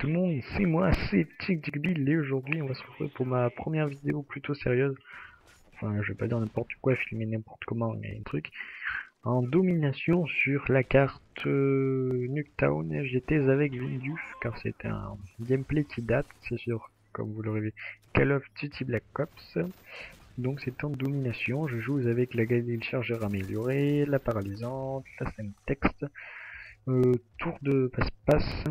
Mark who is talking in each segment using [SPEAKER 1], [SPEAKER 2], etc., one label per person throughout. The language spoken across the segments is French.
[SPEAKER 1] tout le monde, c'est moi, c'est TickTickBill et aujourd'hui on va se retrouver pour ma première vidéo plutôt sérieuse. Enfin, je vais pas dire n'importe quoi, filmer n'importe comment, mais un truc. En domination sur la carte Nuketown, j'étais avec Vindus car c'est un gameplay qui date, c'est sûr, comme vous l'aurez vu, Call of Duty Black Ops. Donc c'est en domination, je joue avec la Galil chargeur améliorée, la paralysante, la scène texte, tour de passe-passe.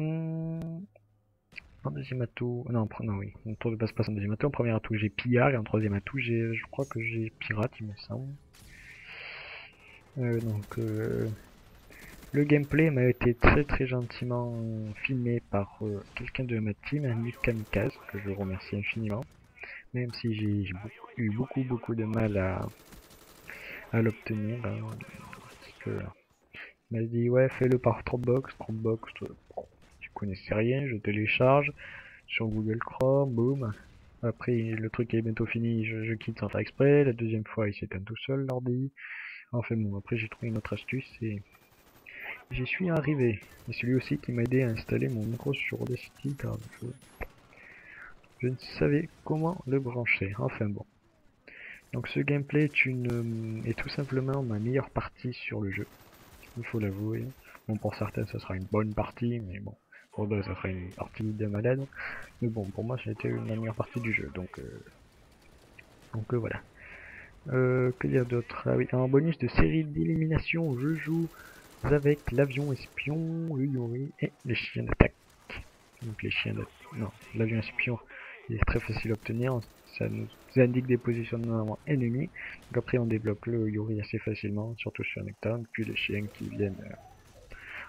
[SPEAKER 1] En deuxième atout, non, non oui, un tour de passe-passe en deuxième atout, en premier atout j'ai pillard et en troisième atout je crois que j'ai pirate il me semble. Le gameplay m'a été très gentiment filmé par quelqu'un de ma team, un Nick Kamikaze, que je remercie infiniment, même si j'ai eu beaucoup de mal à l'obtenir, hein, parce que il m'a dit ouais fais-le par Dropbox, tu connaissais rien, je télécharge sur Google Chrome, boum. Après, le truc est bientôt fini, je quitte sans faire exprès. La deuxième fois, il s'éteint tout seul, l'ordi. Enfin bon, après j'ai trouvé une autre astuce et j'y suis arrivé. Et celui aussi qui m'a aidé à installer mon micro sur Audacity car je ne savais comment le brancher. Enfin bon. Donc ce gameplay est tout simplement ma meilleure partie sur le jeu. Il faut l'avouer. Bon, pour certains, ça sera une bonne partie, mais bon, pour d'autres, ça sera une partie de malade. Mais bon, pour moi, ça a été la meilleure partie du jeu, donc voilà. Que dire d'autre? Ah oui, en bonus de série d'élimination, je joue avec l'avion espion, le Yuri et les chiens d'attaque. Donc les chiens d'attaque... Non, l'avion espion, il est très facile à obtenir, ça nous indique des positionnements ennemis. Donc après on débloque le Yuri assez facilement, surtout sur Nuketown, puis les chiens qui viennent...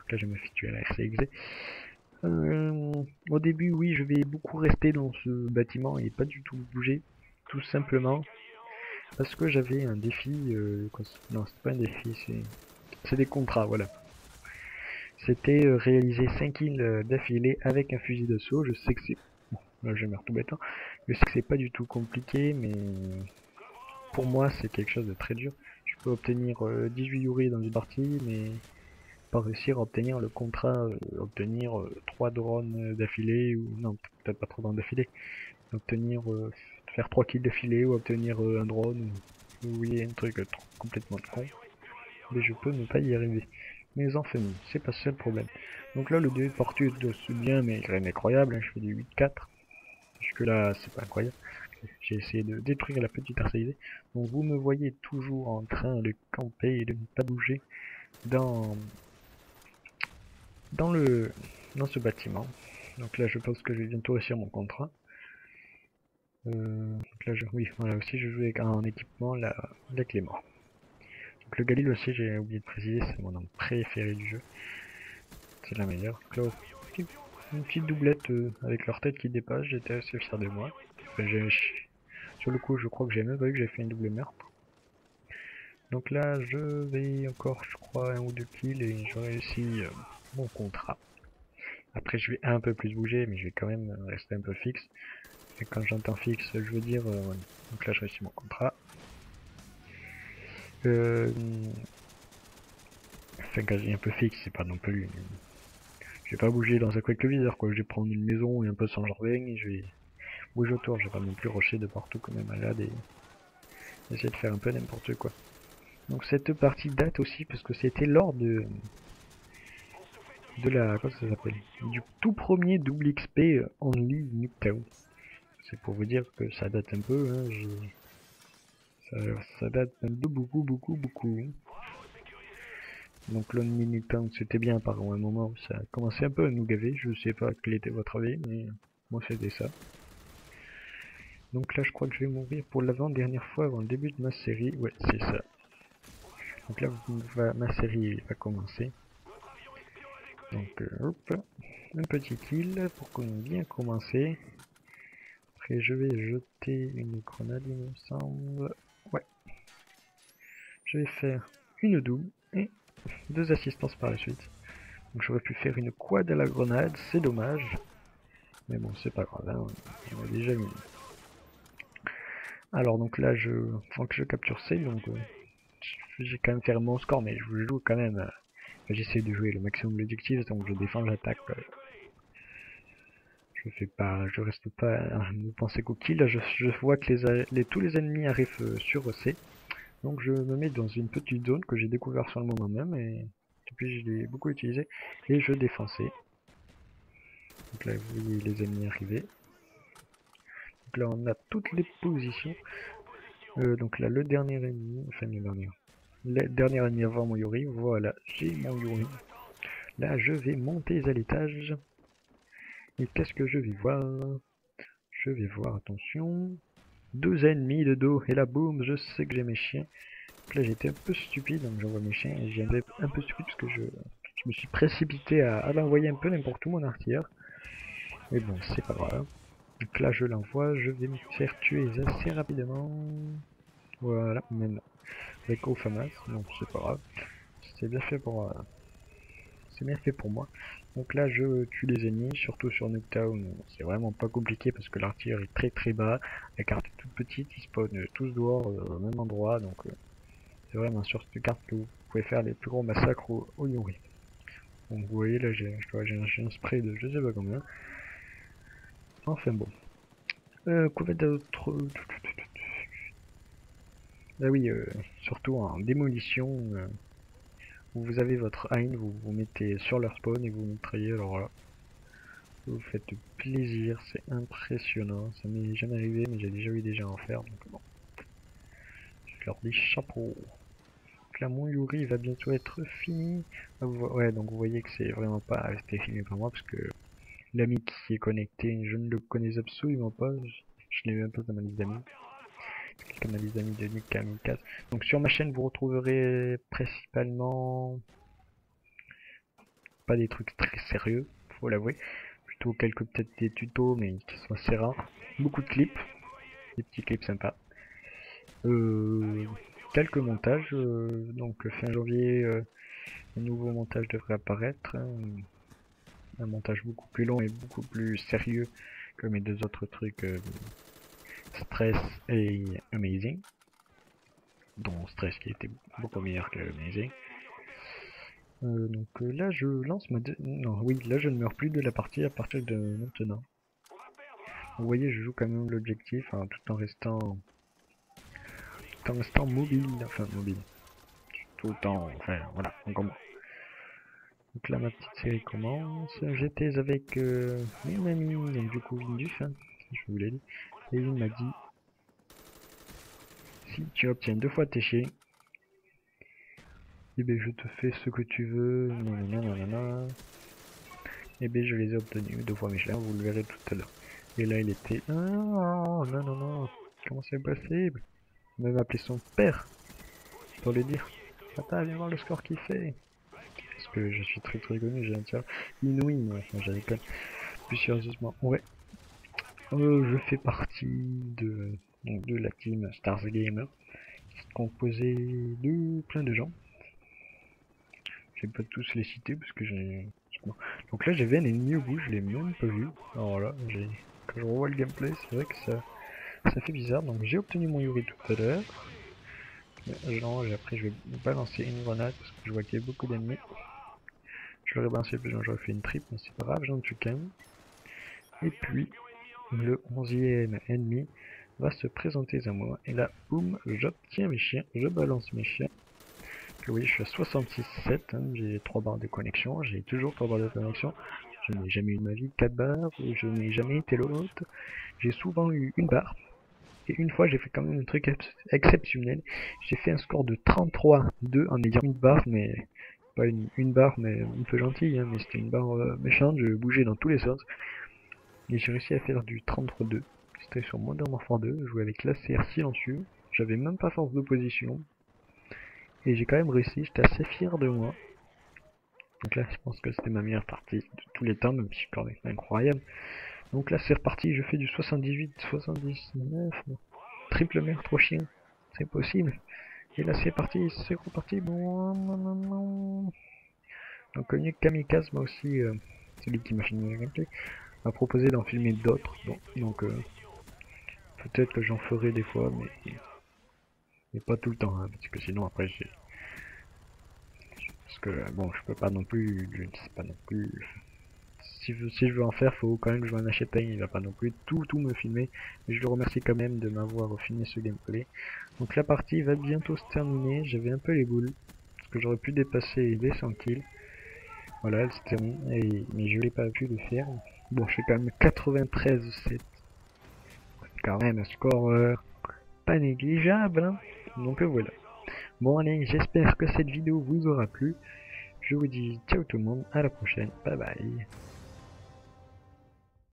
[SPEAKER 1] Là je me situe à la RCXD. Au début, oui, je vais beaucoup rester dans ce bâtiment et pas du tout bouger, tout simplement parce que j'avais un défi. Non, c'est pas un défi, c'est des contrats, voilà. C'était réaliser 5 kills d'affilée avec un fusil d'assaut. Je sais que c'est. Bon, là, je meurs tout bête. Hein. Je sais que c'est pas du tout compliqué, mais pour moi, c'est quelque chose de très dur. Je peux obtenir 18 Yuri dans une partie, mais pas réussir à obtenir le contrat, obtenir 3 drones d'affilée, ou non, peut-être pas 3 drones d'affilée, obtenir, faire 3 kills d'affilée, ou obtenir un drone, ou oui, un truc complètement con, mais je peux ne pas y arriver. Mais enfin, c'est pas ça le problème. Donc là, le début de partie est bien, mais rien d'incroyable, hein, je fais du 8-4, jusque là, c'est pas incroyable. J'ai essayé de détruire la petite RCID, donc vous me voyez toujours en train de camper et de ne pas bouger dans dans le dans ce bâtiment. Donc là je pense que je vais bientôt réussir mon contrat. Donc là oui, voilà aussi je joue en équipement la Clément. Donc le Galil aussi j'ai oublié de préciser, c'est mon arme préférée du jeu. C'est la meilleure. Donc là, une petite doublette avec leur tête qui dépasse, j'étais assez fier de moi. Enfin, sur le coup je crois que j'ai même pas vu que j'ai fait une double meurtre. Donc là je vais encore je crois un ou deux kills et je réussis mon contrat. Après je vais un peu plus bouger mais je vais quand même rester un peu fixe. Et quand j'entends fixe je veux dire donc là je réussis mon contrat. Enfin quand je dis un peu fixe c'est pas non plus... Je vais pas bouger dans un quick viseur quoi, je vais prendre une maison et un peu sans jardin et je vais bouger autour, je vais pas non plus rusher de partout comme un malade et essayer de faire un peu n'importe quoi. Donc cette partie date aussi parce que c'était lors de la... comment ça s'appelle, du tout premier double XP Only Nuketown. C'est pour vous dire que ça date un peu, hein, ça date même de beaucoup. Donc l'Only Nuketown c'était bien par un moment où ça a commencé un peu à nous gaver, je sais pas quel était votre avis, mais moi c'était ça. Donc là je crois que je vais mourir pour l'avant-dernière fois avant le début de ma série, ouais c'est ça. Donc là ma série va commencer. Donc hop, un petit kill pour qu'on ait bien commencé. Après je vais jeter une grenade il me semble. Ouais. Je vais faire une double et 2 assistances par la suite. Donc j'aurais pu faire une quad à la grenade, c'est dommage. Mais bon c'est pas grave, hein, on a déjà mis. Alors donc là faut que je capture save, donc j'ai quand même fait mon score mais je joue quand même. J'essaie de jouer le maximum d'objectifs, donc je défends, j'attaque. Je reste pas à me penser coquille. Là, je vois que tous les ennemis arrivent sur C. Donc je me mets dans une petite zone que j'ai découvert sur le moment même et depuis je l'ai beaucoup utilisé et je défends C. Donc là vous voyez les ennemis arriver. Donc là on a toutes les positions. Donc là le dernier ennemi, enfin le dernier ennemi avant mon Yuri, voilà, j'ai mon Yuri. Là je vais monter à l'étage. Et qu'est-ce que je vais voir? Je vais voir, attention, deux ennemis de dos, et là boum, je sais que j'ai mes chiens. Donc là j'étais un peu stupide, donc j'envoie mes chiens, et j'étais un peu stupide parce que je me suis précipité à l'envoyer un peu n'importe où mon artilleur. Mais bon, c'est pas grave. Donc là je l'envoie, je vais me faire tuer assez rapidement. Voilà, même avec Ofamas, donc c'est pas grave. C'est bien fait pour... c'est bien fait pour moi. Donc là je tue les ennemis, surtout sur Nuketown, c'est vraiment pas compliqué parce que l'artillerie est très bas, la carte est toute petite, ils spawnent tous dehors au même endroit, donc c'est vraiment sur cette carte que vous pouvez faire les plus gros massacres au Yuri. Donc vous voyez là j'ai un spray de je sais pas combien. Enfin bon. Quoi d'autre? Ah oui, surtout en démolition, vous avez votre Hein, vous vous mettez sur leur spawn et vous mitraillez, alors là. Vous faites plaisir, c'est impressionnant, ça m'est jamais arrivé mais j'ai déjà eu des gens en faire donc bon. Je leur dis chapeau. Donc là mon Yuri va bientôt être fini. Ouais donc vous voyez que c'est vraiment pas resté fini par moi parce que l'ami qui est connecté, je ne le connais absolument pas, je l'ai même pas dans ma liste d'amis. C'est quelqu'un de ma liste d'amis de Nick Kamikaze. Donc sur ma chaîne vous retrouverez principalement pas des trucs très sérieux, faut l'avouer. Plutôt quelques peut-être des tutos mais qui sont assez rares. Beaucoup de clips, des petits clips sympas. Quelques montages, donc fin janvier, un nouveau montage devrait apparaître, hein, un montage beaucoup plus long et beaucoup plus sérieux que mes deux autres trucs, Stress et Amazing, dont Stress qui était beaucoup meilleur que Amazing. Donc là je lance ma non oui là je ne meurs plus de la partie à partir de maintenant. Vous voyez je joue quand même l'objectif hein, tout en restant mobile, enfin mobile, tout en enfin voilà encore moi. Donc là ma petite série commence, j'étais avec mon ami, donc du coup Vindus, hein, je vous l'ai dit, et il m'a dit si tu obtiens 2 fois tes chiens, et ben je te fais ce que tu veux, nanana. Et ben je les ai obtenus 2 fois mes chiens, vous le verrez tout à l'heure. Et là il était oh, non, comment c'est possible? Il m'a appelé son père pour lui dire Papa viens voir le score qu'il fait. Parce que je suis très connu, j'ai un tir inouï, moi, enfin j'ai rigole. Plus sérieusement, ouais. Je fais partie de la team Stars Gamer, qui est composée de plein de gens. Je vais pas tous les citer parce que j'ai... Donc là j'avais un ennemi au bout, je l'ai même pas vu. Alors là, quand je revois le gameplay, c'est vrai que ça fait bizarre. Donc j'ai obtenu mon Yuri tout à l'heure. Après je vais balancer une grenade parce que je vois qu'il y a beaucoup d'ennemis. Je l'aurais balancé plus j'aurais fait une triple, mais c'est pas grave, j'en tue qu'un. Et puis le 11e ennemi va se présenter à moi. Et là, boum, j'obtiens mes chiens, je balance mes chiens. Vous voyez, je suis à 66,7, hein, j'ai 3 barres de connexion, j'ai toujours 3 barres de connexion. Je n'ai jamais eu de ma vie 4 barres, je n'ai jamais été l'autre. J'ai souvent eu une barre. Et une fois, j'ai fait quand même un truc exceptionnel. J'ai fait un score de 33-2 en ayant une barre, mais pas une barre, mais un peu gentille, hein, mais c'était une barre méchante, je bougeais dans tous les sens. Et j'ai réussi à faire du 33-2. C'était sur Modern Warfare 2, je jouais avec l'ACR silencieux. J'avais même pas force d'opposition. Et j'ai quand même réussi, j'étais assez fier de moi. Donc là, je pense que c'était ma meilleure partie de tous les temps, même si je même incroyable. Donc là, c'est reparti, je fais du 78, 79, triple meurtre 3 chiens, c'est possible. Et là, c'est parti, c'est reparti. Bon, donc Nick Kamikaze m'a aussi, celui qui m'a filmé la gameplay, m'a proposé d'en filmer d'autres. Bon, donc peut-être que j'en ferai des fois, mais pas tout le temps, hein, parce que sinon après j'ai... Parce que bon, je peux pas non plus, je ne sais pas non plus Si je veux en faire, faut quand même que je m'en achète un. Il va pas non plus tout me filmer. Mais je le remercie quand même de m'avoir filmé ce gameplay. Donc la partie va bientôt se terminer. J'avais un peu les boules. Parce que j'aurais pu dépasser les 100 kills. Voilà, elle se termine. Mais je n'ai pas pu le faire. Bon, je fais quand même 93-7. Quand même un score pas négligeable. Hein. Donc voilà. Bon allez, j'espère que cette vidéo vous aura plu. Je vous dis ciao tout le monde, à la prochaine, bye bye.